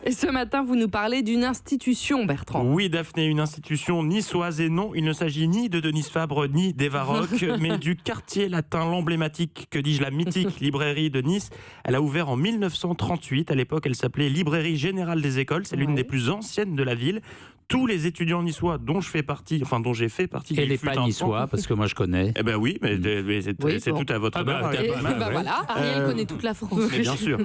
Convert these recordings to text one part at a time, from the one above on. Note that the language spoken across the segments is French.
Et ce matin, vous nous parlez d'une institution, Bertrand. Oui, Daphné, une institution niçoise. Et non, il ne s'agit ni de Denise Fabre, ni d'Eva Rock, mais du quartier latin, l'emblématique, que dis-je, la mythique librairie de Nice. Elle a ouvert en 1938. À l'époque, elle s'appelait Librairie Générale des Écoles. C'est l'une des plus anciennes de la ville. Tous les étudiants niçois dont j'ai fait partie. Et les pas niçois, parce que moi je connais. Eh ben oui, mais c'est tout à votre honneur. Voilà. Ariel connaît toute la France. Mais bien sûr.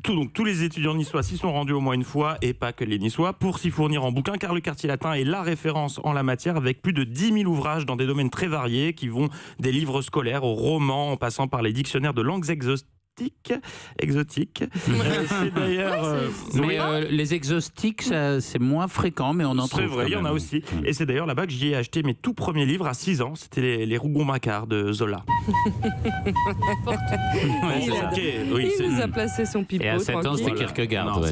Donc, tous les étudiants niçois s'y sont rendus au moins une fois, et pas que les niçois, pour s'y fournir en bouquins, car le quartier latin est la référence en la matière, avec plus de 10 000 ouvrages dans des domaines très variés, qui vont des livres scolaires aux romans, en passant par les dictionnaires de langues exotiques. C'est d'ailleurs... les exotiques, c'est moins fréquent, mais on en trouve. C'est vrai, il y en a aussi. Et c'est d'ailleurs là-bas que j'y ai acheté mes tout premiers livres à 6 ans. C'était les Rougon-Macquart de Zola. Il nous a placé son pipeau. Et à 7 ans, c'était Kierkegaard.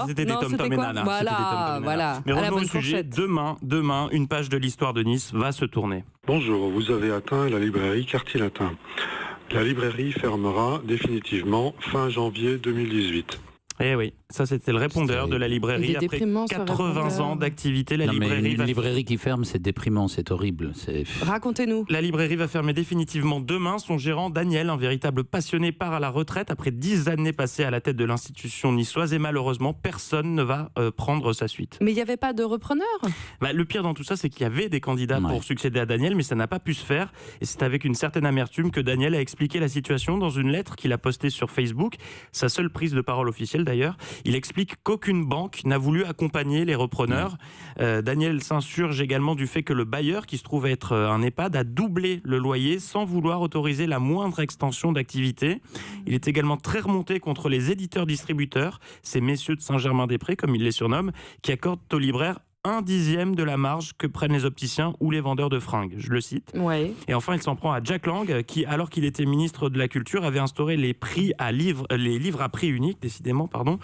C'était des Tom Tom et Nana. Voilà. Mais revenons au sujet. Demain, une page de l'histoire de Nice va se tourner. Bonjour, vous avez atteint la librairie Quartier Latin. La librairie fermera définitivement fin janvier 2018. Eh oui, ça c'était le répondeur de la librairie. Après 80 ans d'activité, la librairie qui ferme, c'est déprimant, c'est horrible. Racontez-nous. La librairie va fermer définitivement demain. Son gérant, Daniel, un véritable passionné, part à la retraite après 10 années passées à la tête de l'institution niçoise, et malheureusement, personne ne va prendre sa suite. Mais il n'y avait pas de repreneur ? Le pire dans tout ça, c'est qu'il y avait des candidats pour succéder à Daniel, mais ça n'a pas pu se faire. Et c'est avec une certaine amertume que Daniel a expliqué la situation dans une lettre qu'il a postée sur Facebook. Sa seule prise de parole officielle d'ailleurs. Il explique qu'aucune banque n'a voulu accompagner les repreneurs. Daniel s'insurge également du fait que le bailleur, qui se trouve être un EHPAD, a doublé le loyer sans vouloir autoriser la moindre extension d'activité. Il est également très remonté contre les éditeurs-distributeurs, ces messieurs de Saint-Germain-des-Prés, comme il les surnomme, qui accordent aux libraires 1/10 de la marge que prennent les opticiens ou les vendeurs de fringues, je le cite. Ouais. Et enfin, il s'en prend à Jack Lang, qui, alors qu'il était ministre de la Culture, avait instauré les livres à prix unique, décidément, pardon.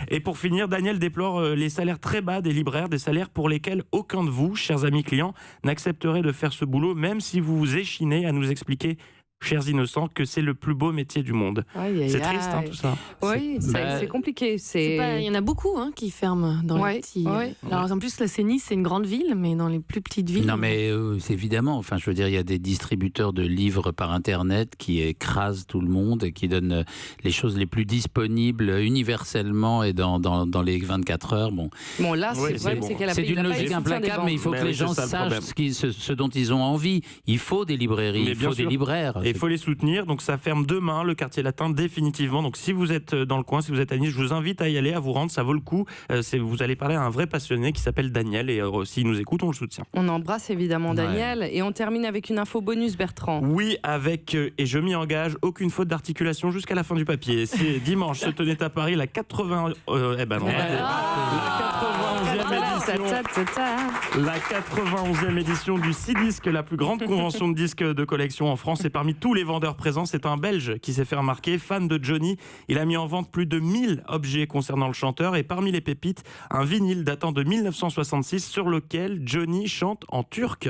Et pour finir, Daniel déplore les salaires très bas des libraires, des salaires pour lesquels aucun de vous, chers amis clients, n'accepterait de faire ce boulot, même si vous vous échinez à nous expliquer, chers innocents, que c'est le plus beau métier du monde. C'est triste, tout ça. Oui, c'est compliqué. Il y en a beaucoup qui ferment dans les petits... Alors en plus, la Nice, c'est une grande ville, mais dans les plus petites villes... Non, mais c'est évidemment, enfin, je veux dire, il y a des distributeurs de livres par Internet qui écrasent tout le monde et qui donnent les choses les plus disponibles universellement et dans les 24 heures. Bon là, c'est d'une logique implacable, mais il faut que les gens sachent ce dont ils ont envie. Il faut des librairies, il faut des libraires. Et il faut les soutenir, donc ça ferme demain, le quartier latin, définitivement. Donc si vous êtes dans le coin, si vous êtes à Nice, je vous invite à y aller, à vous rendre, ça vaut le coup. Vous allez parler à un vrai passionné qui s'appelle Daniel, et s'il nous écoute, on le soutient. On embrasse évidemment Daniel, et on termine avec une info bonus, Bertrand. Oui, avec, et je m'y engage, aucune faute d'articulation jusqu'à la fin du papier. C'est dimanche, se tenait à Paris la 91e édition du 6 disques, la plus grande convention de disques de collection en France. Et parmi tous les vendeurs présents, c'est un Belge qui s'est fait remarquer, fan de Johnny. Il a mis en vente plus de 1000 objets concernant le chanteur, et parmi les pépites, un vinyle datant de 1966 sur lequel Johnny chante en turc.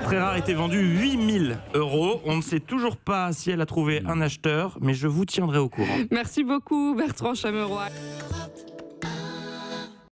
Très rare, était vendue 8 000 €. On ne sait toujours pas si elle a trouvé un acheteur, mais je vous tiendrai au courant. Merci beaucoup, Bertrand Chameroy.